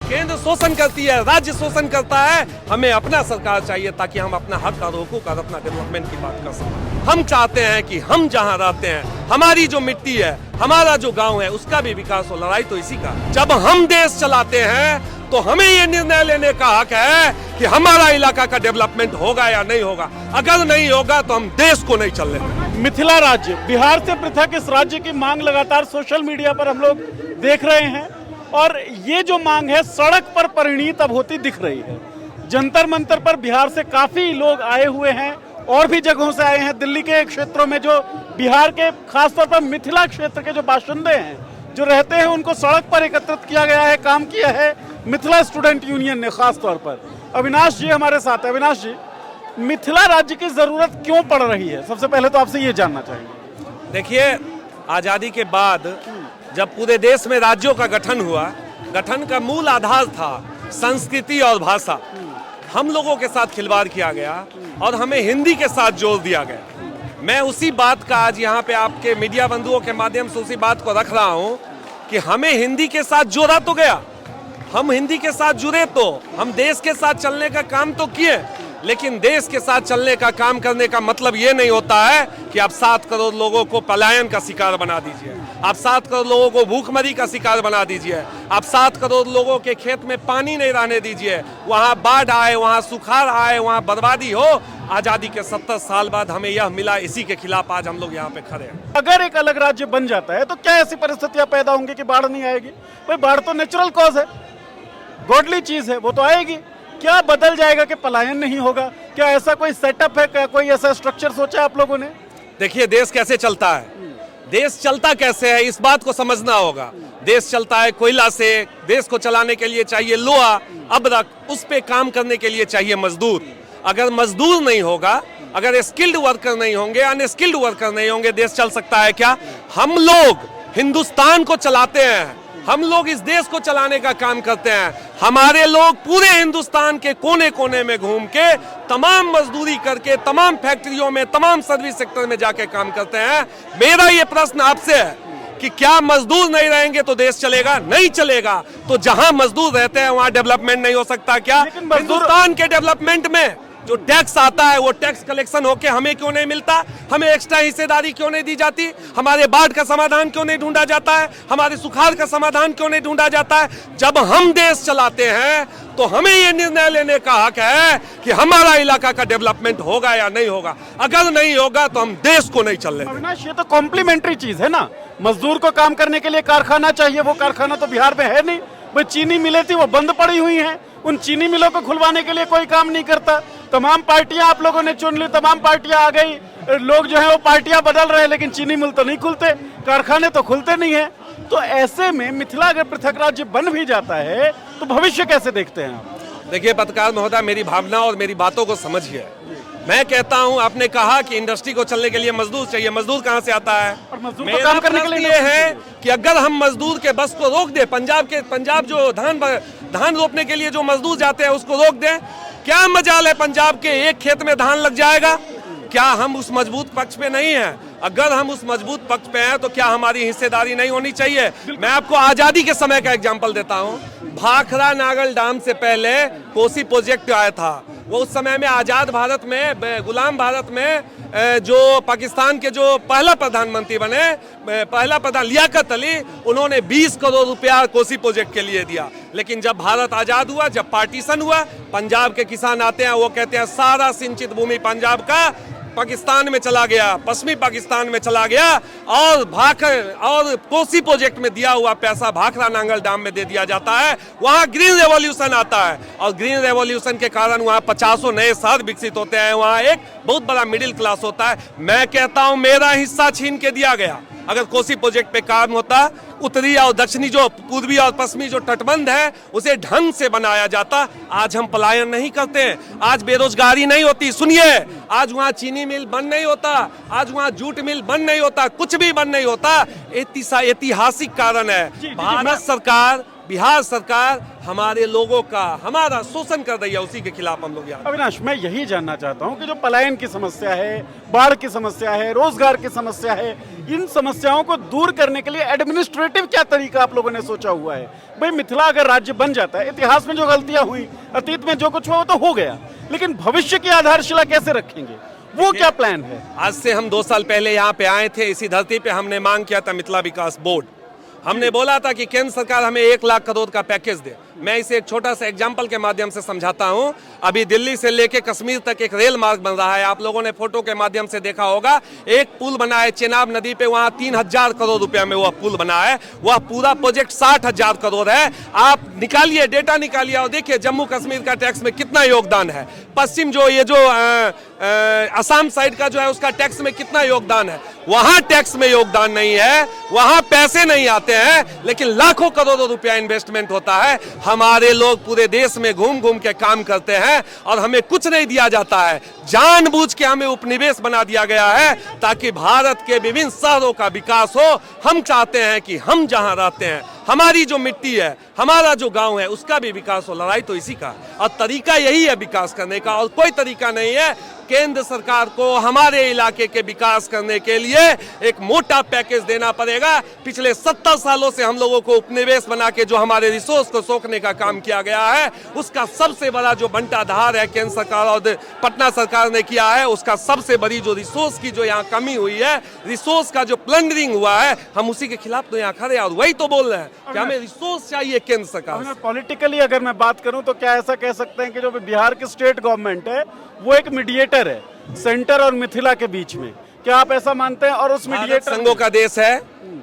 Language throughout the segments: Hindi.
केंद्र शोषण करती है, राज्य शोषण करता है। हमें अपना सरकार चाहिए ताकि हम अपना हक और हुकूक और अपना डेवलपमेंट की बात कर सकें। हम चाहते हैं कि हम जहां रहते हैं, हमारी जो मिट्टी है, हमारा जो गांव है, उसका भी विकास हो। लड़ाई तो इसी का। जब हम देश चलाते हैं तो हमें ये निर्णय लेने का हक है कि हमारा इलाका का डेवलपमेंट होगा या नहीं होगा। अगर नहीं होगा तो हम देश को नहीं चलने देंगे। मिथिला राज्य, बिहार से पृथक इस राज्य की मांग लगातार सोशल मीडिया पर हम लोग देख रहे हैं और ये जो मांग है सड़क पर परिणीत अब होती दिख रही है। जंतर मंतर पर बिहार से काफी लोग आए हुए हैं और भी जगहों से आए हैं। दिल्ली के क्षेत्रों में जो बिहार के खासतौर पर मिथिला क्षेत्र के जो बाशिंदे हैं, जो रहते हैं, उनको सड़क पर एकत्रित किया गया है। काम किया है मिथिला स्टूडेंट यूनियन ने खास तौर पर। अविनाश जी हमारे साथ है। अविनाश जी, मिथिला राज्य की जरूरत क्यों पड़ रही है? सबसे पहले तो आपसे ये जानना चाहेंगे। देखिए, आजादी के बाद जब पूरे देश में राज्यों का गठन हुआ, गठन का मूल आधार था संस्कृति और भाषा। हम लोगों के साथ खिलवाड़ किया गया और हमें हिंदी के साथ जोड़ दिया गया। मैं उसी बात का आज यहाँ पे आपके मीडिया बंधुओं के माध्यम से उसी बात को रख रहा हूँ कि हमें हिंदी के साथ जोड़ा तो गया। हम हिंदी के साथ जुड़े तो हम देश के साथ चलने का काम तो किए, लेकिन देश के साथ चलने का काम करने का मतलब ये नहीं होता है कि आप 7 करोड़ लोगों को पलायन का शिकार बना दीजिए, आप 7 करोड़ लोगों को भूखमरी का शिकार बना दीजिए, आप 7 करोड़ लोगों के खेत में पानी नहीं रहने दीजिए, वहाँ बाढ़ आए, वहाँ सुखाड़ आए, वहाँ बर्बादी हो। आजादी के 70 साल बाद हमें यह मिला, इसी के खिलाफ आज हम लोग यहाँ पे खड़े हैं। अगर एक अलग राज्य बन जाता है तो क्या ऐसी परिस्थितियां पैदा होंगी कि बाढ़ नहीं आएगी? भाई बाढ़ तो नेचुरल कॉज है, गॉडली चीज है, वो तो आएगी। क्या बदल जाएगा कि पलायन नहीं होगा? क्या ऐसा कोई सेटअप है, क्या कोई ऐसा स्ट्रक्चर सोचा आप लोगों ने? देखिए, देश कैसे चलता है, देश चलता कैसे है, इस बात को समझना होगा। देश चलता है कोयला से। देश को चलाने के लिए चाहिए लोहा, अबरक, उस पे काम करने के लिए चाहिए मजदूर। अगर मजदूर नहीं होगा, अगर स्किल्ड वर्कर नहीं होंगे, अनस्किल्ड वर्कर नहीं होंगे, देश चल सकता है क्या? हम लोग हिंदुस्तान को चलाते हैं, हम लोग इस देश को चलाने का काम करते हैं। हमारे लोग पूरे हिंदुस्तान के कोने कोने में घूम के, तमाम मजदूरी करके, तमाम फैक्ट्रियों में, तमाम सर्विस सेक्टर में जाके काम करते हैं। मेरा ये प्रश्न आपसे है कि क्या मजदूर नहीं रहेंगे तो देश चलेगा? नहीं चलेगा। तो जहां मजदूर रहते हैं वहां डेवलपमेंट नहीं हो सकता क्या? हिंदुस्तान के डेवलपमेंट में जो टैक्स आता है वो टैक्स कलेक्शन होके हमें क्यों नहीं मिलता? हमें एक्स्ट्रा हिस्सेदारी क्यों नहीं दी जाती? हमारे बाढ़ का समाधान क्यों नहीं ढूंढा जाता है? हमारे सुखाड़ का समाधान क्यों नहीं ढूंढा जाता है? जब हम देश चलाते हैं तो हमें ये निर्णय लेने का हक है कि हमारा इलाका का डेवलपमेंट होगा या नहीं होगा। अगर नहीं होगा तो हम देश को नहीं चलने देंगे। अविनाश, ये तो कॉम्प्लीमेंट्री चीज है ना। मजदूर को काम करने के लिए कारखाना चाहिए, वो कारखाना तो बिहार में है नहीं। वो चीनी मिलें थी, वो बंद पड़ी हुई हैं। उन चीनी मिलों को खुलवाने के लिए कोई काम नहीं करता। तमाम पार्टियां आप लोगों ने चुन ली, तमाम पार्टियां आ गई, लोग जो है वो पार्टियां बदल रहे हैं, लेकिन चीनी मिल तो नहीं खुलते, कारखाने तो खुलते नहीं है। तो ऐसे में मिथिला अगर पृथक राज्य बन भी जाता है तो भविष्य कैसे देखते हैं आप? देखिए पत्रकार महोदय, मेरी भावना और मेरी बातों को समझिए। मैं कहता हूं, आपने कहा कि इंडस्ट्री को चलने के लिए मजदूर चाहिए। मजदूर कहां से आता है? और मजदूर को मेरा काम करने के लिए ये है कि अगर हम मजदूर के बस को रोक दे, पंजाब जो धान रोपने के लिए जो मजदूर जाते हैं उसको रोक दें, क्या मजाल है पंजाब के एक खेत में धान लग जाएगा? क्या हम उस मजबूत पक्ष पे नहीं है? अगर हम उस मजबूत पक्ष पे हैं तो क्या हमारी हिस्सेदारी नहीं होनी चाहिए? मैं आपको आजादी के समय का एग्जांपल देता हूं। भाखड़ा नागल डैम से पहले कोसी प्रोजेक्ट आया था। वो उस समय में आजाद भारत में, गुलाम भारत में जो पाकिस्तान के जो पहला प्रधानमंत्री बने, पहला प्रधान लियाकत अली, उन्होंने 20 करोड़ रुपया कोसी प्रोजेक्ट के लिए दिया। लेकिन जब भारत आजाद हुआ, जब पार्टीशन हुआ, पंजाब के किसान आते हैं, वो कहते हैं सारा सिंचित भूमि पंजाब का पाकिस्तान में चला गया, पश्चिमी पाकिस्तान में चला गया, और कोसी प्रोजेक्ट में दिया हुआ पैसा भाखड़ा नांगल डैम में दे दिया जाता है। वहां ग्रीन रेवोल्यूशन आता है और ग्रीन रेवोल्यूशन के कारण वहां 50 नए शहर विकसित होते हैं, वहां एक बहुत बड़ा मिडिल क्लास होता है। मैं कहता हूं मेरा हिस्सा छीन के दिया गया। अगर कोसी प्रोजेक्ट पे काम होता, उत्तरी और दक्षिणी जो पूर्वी और पश्चिमी जो तटबंध है उसे ढंग से बनाया जाता, आज हम पलायन नहीं करते, आज बेरोजगारी नहीं होती। सुनिए, आज वहाँ चीनी मिल बंद नहीं होता, आज वहाँ जूट मिल बंद नहीं होता, कुछ भी बंद नहीं होता। ऐतिहासिक कारण है। भारत सरकार बिहार सरकार हमारे लोगों का हमारा शोषण कर रही है, उसी के खिलाफ हम लोग यहाँ। अविनाश, मैं यही जानना चाहता हूं कि जो पलायन की समस्या है, बाढ़ की समस्या है, रोजगार की समस्या है, इन समस्याओं को दूर करने के लिए एडमिनिस्ट्रेटिव क्या तरीका आप लोगों ने सोचा हुआ है? भाई मिथिला अगर राज्य बन जाता है, इतिहास में जो गलतियां हुई, अतीत में जो कुछ हुआ वो तो हो गया, लेकिन भविष्य की आधारशिला कैसे रखेंगे, वो क्या प्लान है? आज से हम 2 साल पहले यहाँ पे आए थे, इसी धरती पे हमने मांग किया था मिथिला विकास बोर्ड। हमने बोला था कि केंद्र सरकार हमें 1 लाख करोड़ का पैकेज दे। मैं इसे एक छोटा सा एग्जाम्पल के माध्यम से समझाता हूं। अभी दिल्ली से लेके कश्मीर तक एक रेल मार्ग बन रहा है, आप लोगों ने फोटो के माध्यम से देखा होगा। एक पुल बना है चेनाब नदी पे, वहां 3000 करोड़ रुपया में वह पुल बना है। वह पूरा प्रोजेक्ट 60,000 करोड़ है। आप निकालिए, डेटा निकालिए और देखिए जम्मू कश्मीर का टैक्स में कितना योगदान है, पश्चिम जो ये जो असम साइड का जो है उसका टैक्स में कितना योगदान है। वहां टैक्स में योगदान नहीं है, वहां पैसे नहीं आते हैं, लेकिन लाखों करोड़ों रुपया इन्वेस्टमेंट होता है। हमारे लोग पूरे देश में घूम घूम के काम करते हैं और हमें कुछ नहीं दिया जाता है। जानबूझ के हमें उपनिवेश बना दिया गया है ताकि भारत के विभिन्न शहरों का विकास हो। हम चाहते हैं कि हम जहां रहते हैं, हमारी जो मिट्टी है, हमारा जो गांव है, उसका भी विकास हो। लड़ाई तो इसी का, और तरीका यही है विकास करने का, और कोई तरीका नहीं है। केंद्र सरकार को हमारे इलाके के विकास करने के लिए एक मोटा पैकेज देना पड़ेगा। पिछले 70 सालों से हम लोगों को उपनिवेश बना के जो हमारे रिसोर्स को सोखने का काम किया गया है, उसका सबसे बड़ा जो बंटाधार है केंद्र सरकार और पटना सरकार ने किया है, उसका सबसे बड़ी जो रिसोर्स की जो यहाँ कमी हुई है, रिसोर्स का जो प्लंडरिंग हुआ है, हम उसी के खिलाफ तो यहाँ खड़े हैं और वही तो बोल रहे हैं कि हमें रिसोर्स चाहिए केंद्र सरकार। पॉलिटिकली अगर मैं बात करूं तो क्या ऐसा कह सकते हैं कि जो बिहार की स्टेट गवर्नमेंट है वो एक मीडिएटर है सेंटर और मिथिला के बीच में? क्या आप ऐसा मानते हैं? और उस मीडिएटर, संघों का देश है,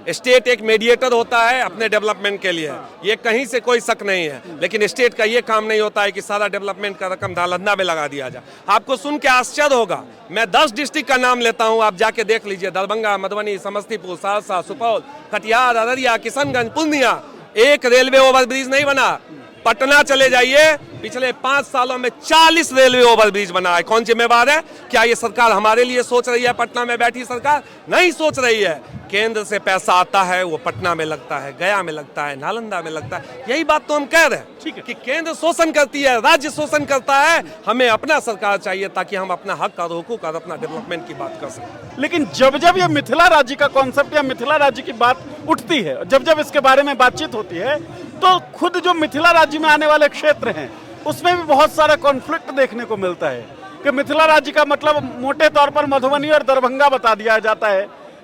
स्टेट एक मीडिएटर होता है अपने डेवलपमेंट के लिए, ये कहीं से कोई शक नहीं है। लेकिन स्टेट का ये काम नहीं होता है कि सारा डेवलपमेंट का रकम नालंदा में लगा दिया जाए। आपको सुन के आश्चर्य होगा, मैं 10 डिस्ट्रिक्ट का नाम लेता हूं, आप जाके देख लीजिए। दरभंगा, मधुबनी, समस्तीपुर, सहरसा, सुपौल, कटिहार, अररिया, किशनगंज, पूर्णिया, एक रेलवे ओवरब्रिज नहीं बना। पटना चले जाइए, पिछले 5 सालों में 40 रेलवे ओवरब्रिज बना है। कौन जिम्मेवार है? क्या ये सरकार हमारे लिए सोच रही है? पटना में बैठी सरकार नहीं सोच रही है। केंद्र से पैसा आता है, वो पटना में लगता है, गया में लगता है, नालंदा में लगता है। यही बात तो हम कह रहे हैं कि केंद्र शोषण करती है, राज्य शोषण करता है। हमें अपना सरकार चाहिए ताकि हम अपना हक और हुकूक और अपना डेवलपमेंट की बात कर सकें। लेकिन जब जब ये मिथिला राज्य का कॉन्सेप्ट या मिथिला राज्य की बात उठती है, जब जब इसके बारे में बातचीत होती है, तो खुद जो मिथिला राज्य में आने वाले क्षेत्र हैं उसमें भी बहुत सारा कॉन्फ्लिक्ट देखने को मिलता है कि मिथिला राज्य का मतलब मोटे तौर पर मधुबनी और दरभंगा बता दिया जाता है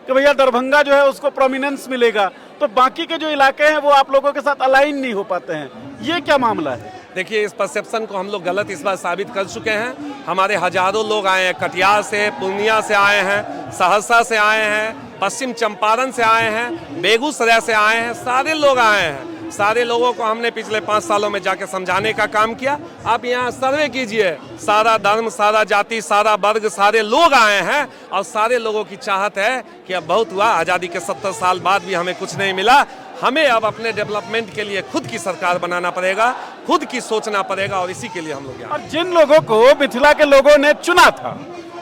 कि भैया दरभंगा जो है उसको प्रोमिनेंस मिलेगा, तो बाकी के जो इलाके हैं वो आप लोगों के साथ अलाइन नहीं हो पाते हैं। ये क्या मामला है? देखिए, इस परसेप्शन को हम लोग गलत इस बार साबित कर चुके हैं। हमारे हजारों लोग आए हैं, कटिहार से, पूर्णिया से आए हैं, सहरसा से आए हैं, पश्चिम चंपारण से आए हैं, बेगूसराय से आए हैं, सारे लोग आए हैं। सारे लोगों को हमने पिछले 5 सालों में जाके समझाने का काम किया। आप यहाँ सर्वे कीजिए, सारा धर्म, सारा जाति, सारा वर्ग, सारे लोग आए हैं और सारे लोगों की चाहत है कि अब बहुत हुआ, आज़ादी के 70 साल बाद भी हमें कुछ नहीं मिला। हमें अब अपने डेवलपमेंट के लिए खुद की सरकार बनाना पड़ेगा, खुद की सोचना पड़ेगा, और इसी के लिए हम लोग यहाँ। और जिन लोगों को मिथिला के लोगों ने चुना था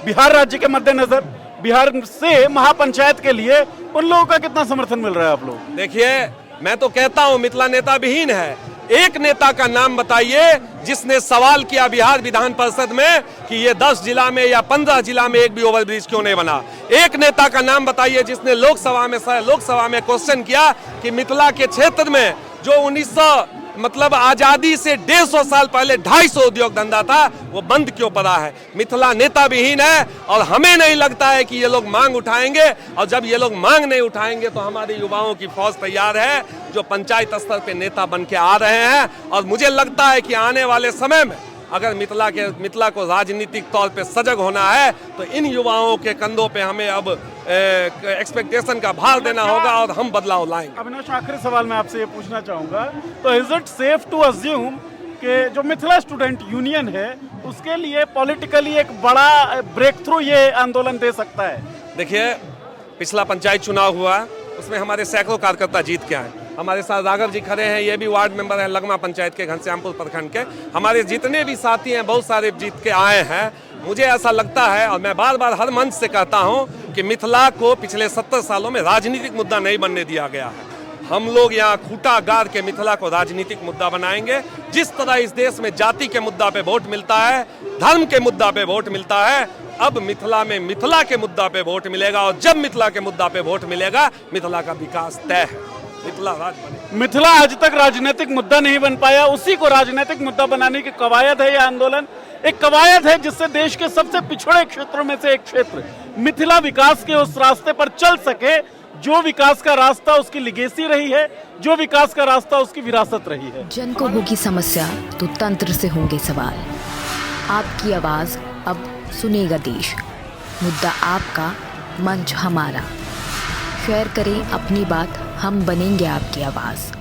बिहार राज्य के मद्देनजर, बिहार से महापंचायत के लिए, उन लोगों का कितना समर्थन मिल रहा है आप लोग? देखिए, मैं तो कहता हूं मिथिला नेता विहीन है। एक नेता का नाम बताइए जिसने सवाल किया बिहार विधान परिषद में कि ये 10 जिला में या 15 जिला में एक भी ओवरब्रिज क्यों नहीं बना। एक नेता का नाम बताइए जिसने लोकसभा में क्वेश्चन किया कि मिथिला के क्षेत्र में जो 1900 मतलब आजादी से 150 साल पहले 250 उद्योग धंधा था, वो बंद क्यों पड़ा है। मिथिला नेता विहीन है और हमें नहीं लगता है कि ये लोग मांग उठाएंगे। और जब ये लोग मांग नहीं उठाएंगे तो हमारे युवाओं की फौज तैयार है जो पंचायत स्तर पे नेता बन के आ रहे हैं। और मुझे लगता है कि आने वाले समय में अगर मिथिला को राजनीतिक तौर पे सजग होना है तो इन युवाओं के कंधों पे हमें अब एक्सपेक्टेशन का भार देना होगा और हम बदलाव लाएंगे। अविनाश, आखिरी सवाल मैं आपसे ये पूछना चाहूंगा, तो is it safe to assume कि जो मिथिला स्टूडेंट यूनियन है उसके लिए पॉलिटिकली एक बड़ा ब्रेक थ्रू ये आंदोलन दे सकता है? देखिए, पिछला पंचायत चुनाव हुआ, उसमें हमारे सैकड़ों कार्यकर्ता जीत के आए। हमारे साथ राघव जी खड़े हैं, ये भी वार्ड मेंबर हैं लगमा पंचायत के, घनश्यामपुर प्रखंड के। हमारे जितने भी साथी हैं बहुत सारे जीत के आए हैं। मुझे ऐसा लगता है और मैं बार बार हर मंच से कहता हूं कि मिथिला को पिछले 70 सालों में राजनीतिक मुद्दा नहीं बनने दिया गया है। हम लोग यहाँ खूंटा गाड़ के मिथिला को राजनीतिक मुद्दा बनाएंगे। जिस तरह इस देश में जाति के मुद्दा पे वोट मिलता है, धर्म के मुद्दा पे वोट मिलता है, अब मिथिला में मिथिला के मुद्दा पे वोट मिलेगा। और जब मिथिला के मुद्दा पे वोट मिलेगा, मिथिला का विकास तय है, मिथिला राज बनेगा। मिथिला आज तक राजनीतिक मुद्दा नहीं बन पाया, उसी को राजनीतिक मुद्दा बनाने की कवायद है। यह आंदोलन एक कवायद है जिससे देश के सबसे पिछड़े क्षेत्रों में से एक क्षेत्र मिथिला विकास के उस रास्ते पर चल सके जो विकास का रास्ता उसकी लिगेसी रही है, जो विकास का रास्ता उसकी विरासत रही है। जन को होगी समस्या तो तंत्र से होंगे सवाल। आपकी आवाज अब सुनेगा देश, मुद्दा आपका, मंच हमारा। शेयर करें अपनी बात, हम बनेंगे आपकी आवाज़।